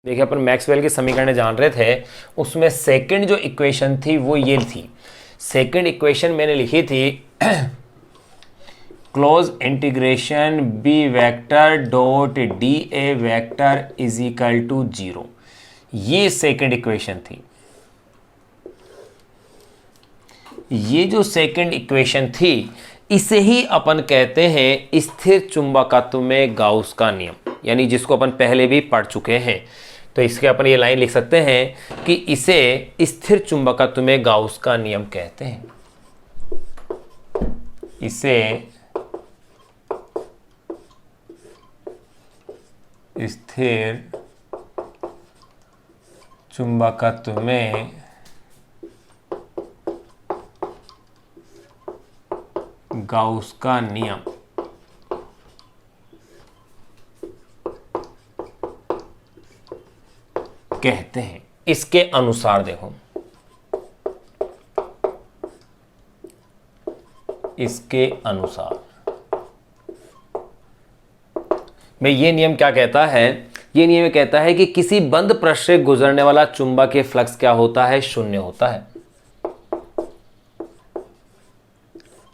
देखिए अपन मैक्सवेल के समीकरण जान रहे थे, उसमें सेकंड जो इक्वेशन थी वो ये थी। सेकंड इक्वेशन मैंने लिखी थी close integration B vector dot d A vector is equal to 0। ये सेकंड इक्वेशन थी। ये जो सेकंड इक्वेशन थी इसे ही अपन कहते हैं स्थिर चुंबकत्व में गाउस का नियम, यानी जिसको अपन पहले भी पढ़ चुके हैं। तो इसके अपन ये लाइन लिख सकते हैं कि इसे स्थिर चुंबकत्व में गाउस का नियम कहते हैं। इसे स्थिर चुंबकत्व में गाउस का नियम कहते हैं। इसके अनुसार देखो, इसके अनुसार में ये नियम क्या कहता है? ये नियम कहता है कि किसी बंद पृष्ठ से गुजरने वाला चुंबकीय फ्लक्स क्या होता है? शून्य होता है।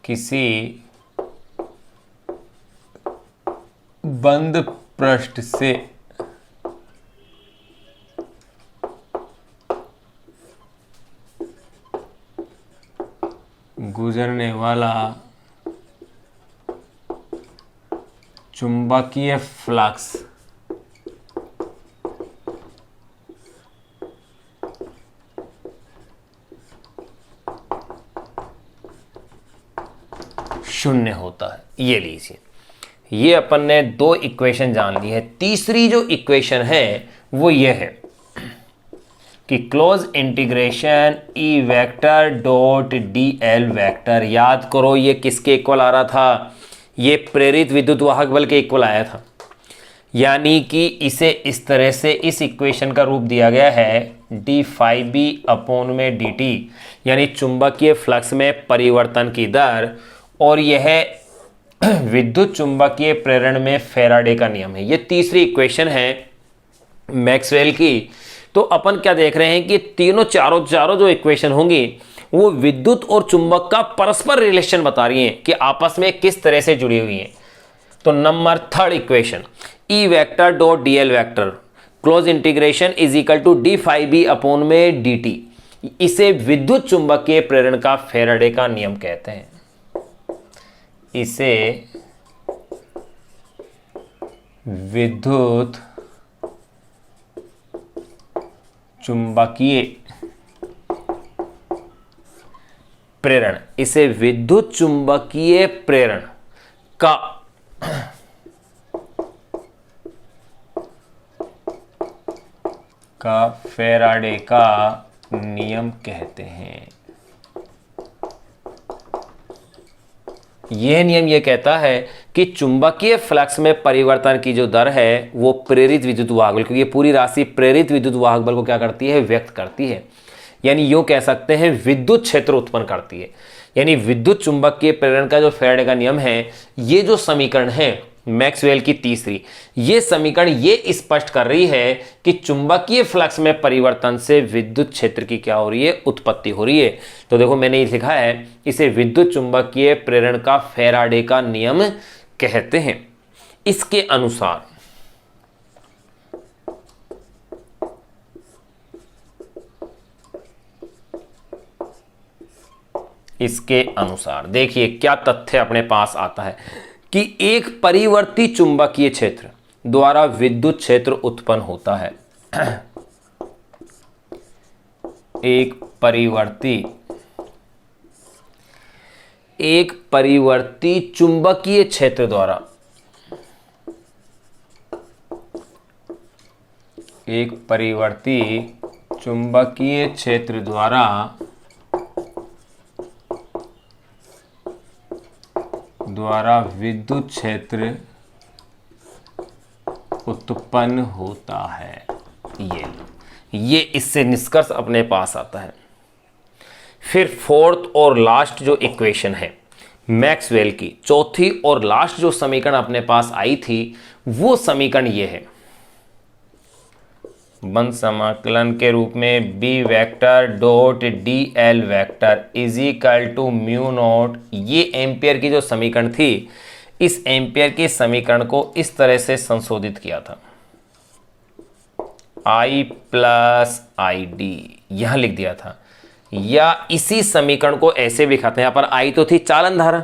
किसी बंद पृष्ठ से गुजरने वाला चुंबकीय फ्लक्स शून्य होता है। ये लीजिए, ये अपन ने दो इक्वेशन जान ली है। तीसरी जो इक्वेशन है वो ये है कि क्लोज इंटीग्रेशन ई vector dot d l vector, याद करो ये किसके इक्वल आ रहा था? ये प्रेरित विद्युत वाहक बल के इक्वल आया था। यानी कि इसे इस तरह से इस इक्वेशन का रूप दिया गया है डी फाई बी अपॉन में डी टी, यानी चुंबकीय फ्लक्स में परिवर्तन की दर, और यह विद्युत चुंबकीय प्रेरण में फैराडे का नियम है। ये तीसरी इक्वेशन है मैक्सवेल की। तो अपन क्या देख रहे हैं कि तीनों चारों जो इक्वेशन होंगी वो विद्युत और चुंबक का परस्पर रिलेशन बता रही हैं कि आपस में किस तरह से जुड़ी हुई हैं। तो number third equation, E vector dot d l vector close integration is equal to d phi B upon में डी टी, इसे विद्युत चुंबकीय प्रेरण का फैराडे का नियम कहते हैं। इसे विद्युत चुंबकीय प्रेरण, इसे विद्युत चुंबकीय प्रेरण का फैराडे का नियम कहते हैं। यह नियम यह कहता है कि चुंबकीय फ्लक्स में परिवर्तन की जो दर है वो प्रेरित विद्युत वाहक बल, क्योंकि ये पूरी राशि प्रेरित विद्युत वाहक बल को क्या करती है? व्यक्त करती है। यानी यूं कह सकते हैं विद्युत क्षेत्र उत्पन्न करती है। यानी विद्युत चुंबकीय प्रेरण का जो फैराडे का नियम है, ये जो समीकरण है मैक्सवेल की तीसरी, ये समीकरण ये स्पष्ट कर रही है कि चुंबकीय फ्लक्स में परिवर्तन से विद्युत क्षेत्र की क्या हो रही है? उत्पत्ति हो रही है। तो देखो मैंने ये लिखा है, इसे विद्युत चुंबकीय प्रेरण का फैराडे का नियम कहते हैं। इसके अनुसार देखिए क्या तथ्य अपने पास आता है कि एक परिवर्ती चुंबकीय क्षेत्र द्वारा विद्युत क्षेत्र उत्पन्न होता है। एक परिवर्ती चुंबकीय क्षेत्र द्वारा विद्युत क्षेत्र उत्पन्न होता है। ये इससे निष्कर्ष अपने पास आता है। फिर फोर्थ और लास्ट जो इक्वेशन है मैक्सवेल की, चौथी और लास्ट जो समीकरण अपने पास आई थी, वो समीकरण ये है। बंद समाकलन के रूप में B vector dot d l vector is equal to mu not, ये एम्पियर की जो समीकरण थी, इस एम्पियर के समीकरण को इस तरह से संशोधित किया था, I प्लस आई डी यहां लिख दिया था। या इसी समीकरण को ऐसे भी लिखाते हैं, यहां पर I तो थी चालन धारा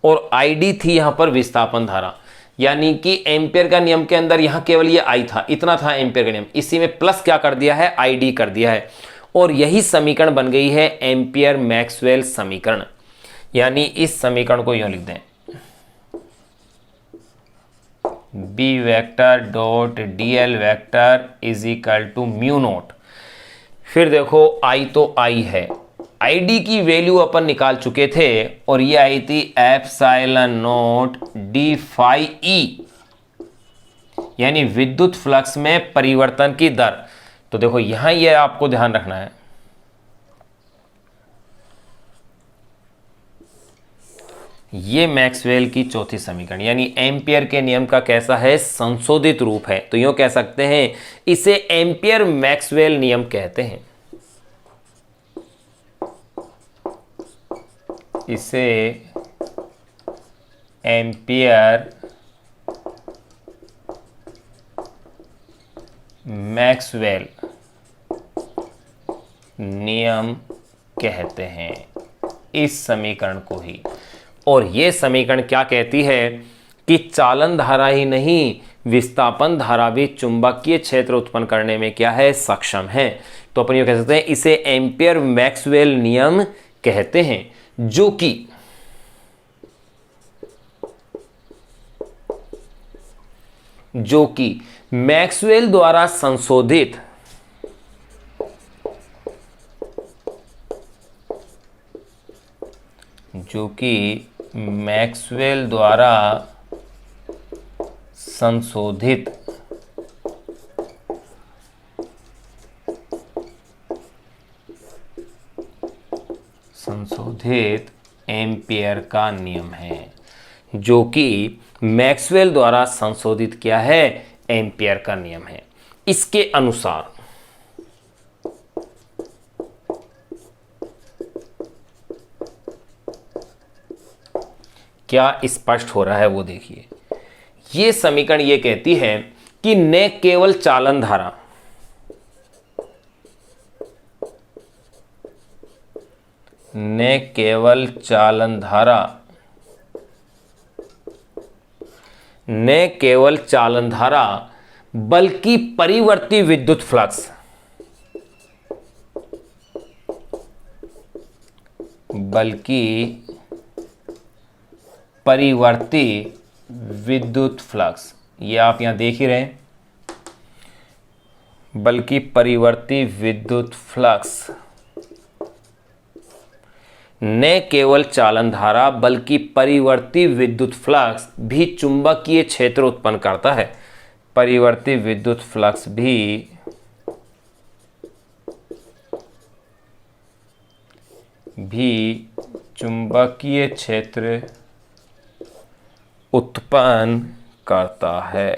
और ID थी यहां पर विस्थापन धारा, यानी कि एम्पियर का नियम के अंदर यहां केवल ये I था, इतना था एम्पियर का नियम, इसी में प्लस क्या कर दिया है, ID कर दिया है, और यही समीकरण बन गई है एम्पियर मैक्सवेल समीकरण। यानी इस समीकरण को यूं लिख दें, B vector dot d l vector is equal to mu not. फिर देखो आई तो आई है, आई डी की वैल्यू अपन निकाल चुके थे और ये आई थी epsilon not d phi E, यानी विद्युत फ्लक्स में परिवर्तन की दर। तो देखो यहां ये आपको ध्यान रखना है, ये मैक्सवेल की चौथी समीकरण यानी एम्पियर के नियम का कैसा है, संशोधित रूप है। तो यूं कह सकते हैं इसे एम्पियर मैक्सवेल नियम कहते हैं, इसे एम्पियर मैक्सवेल नियम कहते हैं, इस समीकरण को ही। और यह समीकरण क्या कहती है कि चालन धारा ही नहीं, विस्थापन धारा भी चुंबकीय क्षेत्र उत्पन्न करने में क्या है, सक्षम है। तो अपन ये कह सकते हैं इसे एम्पियर मैक्सवेल नियम कहते हैं, जो कि मैक्सवेल द्वारा संशोधित संशोधित एम्पियर का नियम है, जो कि मैक्सवेल द्वारा संशोधित किया है एम्पियर का नियम है। इसके अनुसार क्या स्पष्ट हो रहा है वो देखिए। ये समीकरण ये कहती है कि न केवल चालन धारा, न केवल चालन धारा बल्कि परिवर्ती विद्युत फ्लक्स, ये आप यहां देख ही रहे हैं, बल्कि परिवर्ती विद्युत फ्लक्स, न केवल चालन धारा बल्कि परिवर्ती विद्युत फ्लक्स भी चुंबकीय क्षेत्र उत्पन्न करता है। परिवर्ती विद्युत फ्लक्स भी चुंबकीय क्षेत्र उत्पन्न करता है।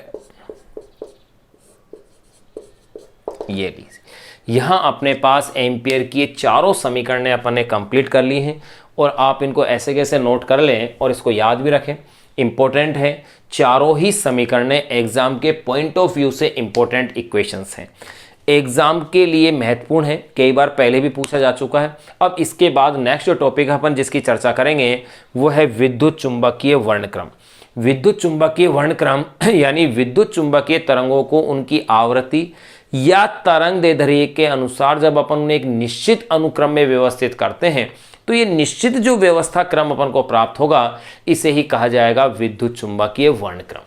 ये लीजिए, यहां अपने पास एम्पियर की ये चारों समीकरणें अपन ने कंप्लीट कर ली हैं और आप इनको ऐसे कैसे नोट कर लें और इसको याद भी रखें, इंपॉर्टेंट है। चारों ही समीकरणें एग्जाम के पॉइंट ऑफ व्यू से इंपॉर्टेंट इक्वेशंस हैं, एग्जाम के लिए महत्वपूर्ण है, कई बार पहले भी पूछा जा चुका है। अब इसके बाद नेक्स्ट जो टॉपिक अपन जिसकी चर्चा करेंगे वो है विद्युत चुंबकीय वर्णक्रम। विद्युत चुंबकीय वर्णक्रम यानी विद्युत चुंबकीय तरंगों को उनकी आवृत्ति या तरंग दैर्ध्य के अनुसार जब अपन उन्हें एक निश्चित अनुक्रम में व्यवस्थित करते हैं तो ये निश्चित जो व्यवस्था क्रम अपन को प्राप्त होगा, इसे ही कहा जाएगा विद्युत चुंबकीय वर्णक्रम।